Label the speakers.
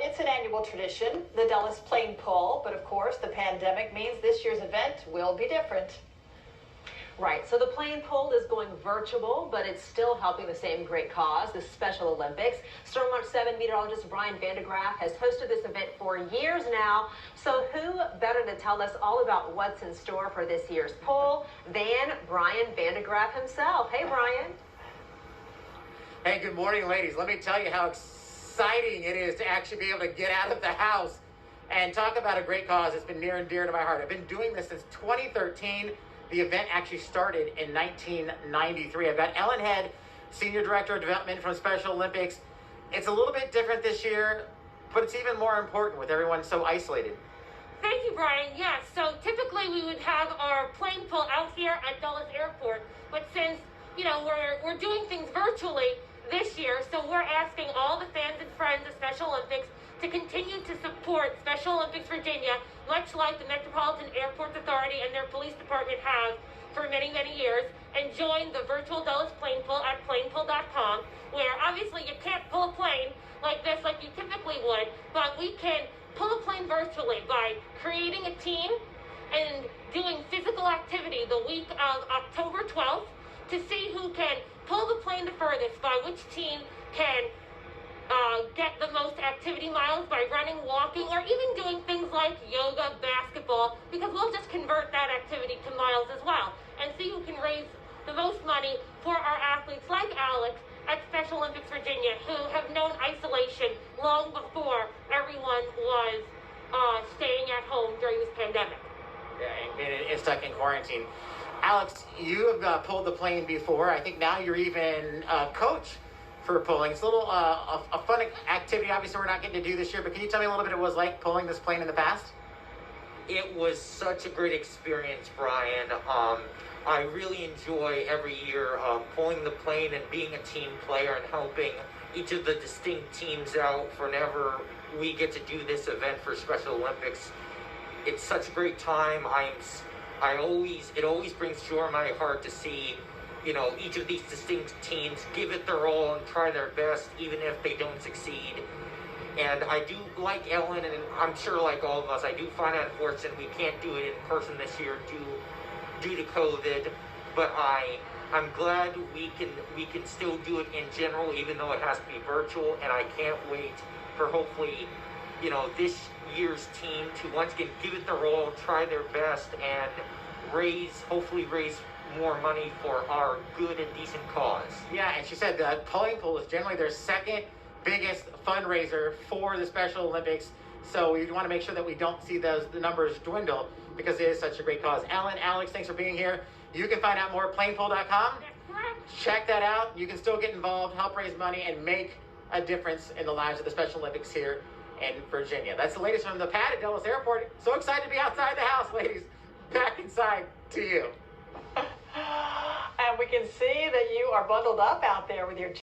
Speaker 1: It's an annual tradition, the Dallas Plane Pull, but of course the pandemic means this year's event will be different.
Speaker 2: Right, so the plane pull is going virtual, but it's still helping the same great cause, the Special Olympics. Storm Watch 7 meteorologist Brian Vandegraff has hosted this event for years now. So who better to tell us all about what's in store for this year's pull than Brian Vandegraff himself? Hey, Brian.
Speaker 3: Hey, good morning, ladies. Let me tell you how exciting it is to actually be able to get out of the house and talk about a great cause. It's been near and dear to my heart. I've been doing this since 2013. The event actually started in 1993. I've got Ellen Head, Senior Director of Development from Special Olympics. It's a little bit different this year, but it's even more important with everyone so isolated.
Speaker 4: Thank you, Brian. Yes, so typically we would have our plane pull out here at Dulles Airport, but since, we're doing things virtually this year, so we're asking all the fans and friends of Special Olympics to continue to support Special Olympics Virginia, much like the Metropolitan Airports Authority and their police department have for many, many years, and join the virtual Dulles Plane Pull at planepull.com, where obviously you can't pull a plane like this like you typically would, but we can pull a plane virtually by creating a team and doing physical activity the week of October 12th to see who can pull the plane the furthest, by which team can get the most activity miles by running, walking, or even doing things like yoga, basketball, because we'll just convert that activity to miles as well, and see who can raise the most money for our athletes like Alex at Special Olympics Virginia, who have known isolation long before everyone was staying at home during this pandemic.
Speaker 3: Yeah, and stuck in quarantine. Alex, you have pulled the plane before. I think now you're even a coach for pulling. It's a little a fun activity. Obviously, we're not getting to do this year, but can you tell me a little bit what it was like pulling this plane in the past?
Speaker 5: It was such a great experience, Brian. I really enjoy every year pulling the plane and being a team player and helping each of the distinct teams out whenever we get to do this event for Special Olympics. It's such a great time. It always brings joy in my heart to see each of these distinct teams give it their all and try their best, even if they don't succeed. And I do, like Ellen, and I'm sure like all of us, I do find it unfortunate we can't do it in person this year due to COVID. But I'm glad we can still do it in general, even though it has to be virtual. And I can't wait for hopefully, this year's team to once again give it their all, try their best, and hopefully raise more money for our good and decent cause.
Speaker 3: Yeah, and she said the plane pull is generally their second biggest fundraiser for the Special Olympics. So we want to make sure that we don't see the numbers dwindle, because it is such a great cause. Ellen, Alex, thanks for being here. You can find out more at planepull.com. Check that out. You can still get involved, help raise money, and make a difference in the lives of the Special Olympics here in Virginia. That's the latest from the pad at Dulles Airport. So excited to be outside the house, ladies. Back inside to you.
Speaker 1: And we can see that you are bundled up out there with your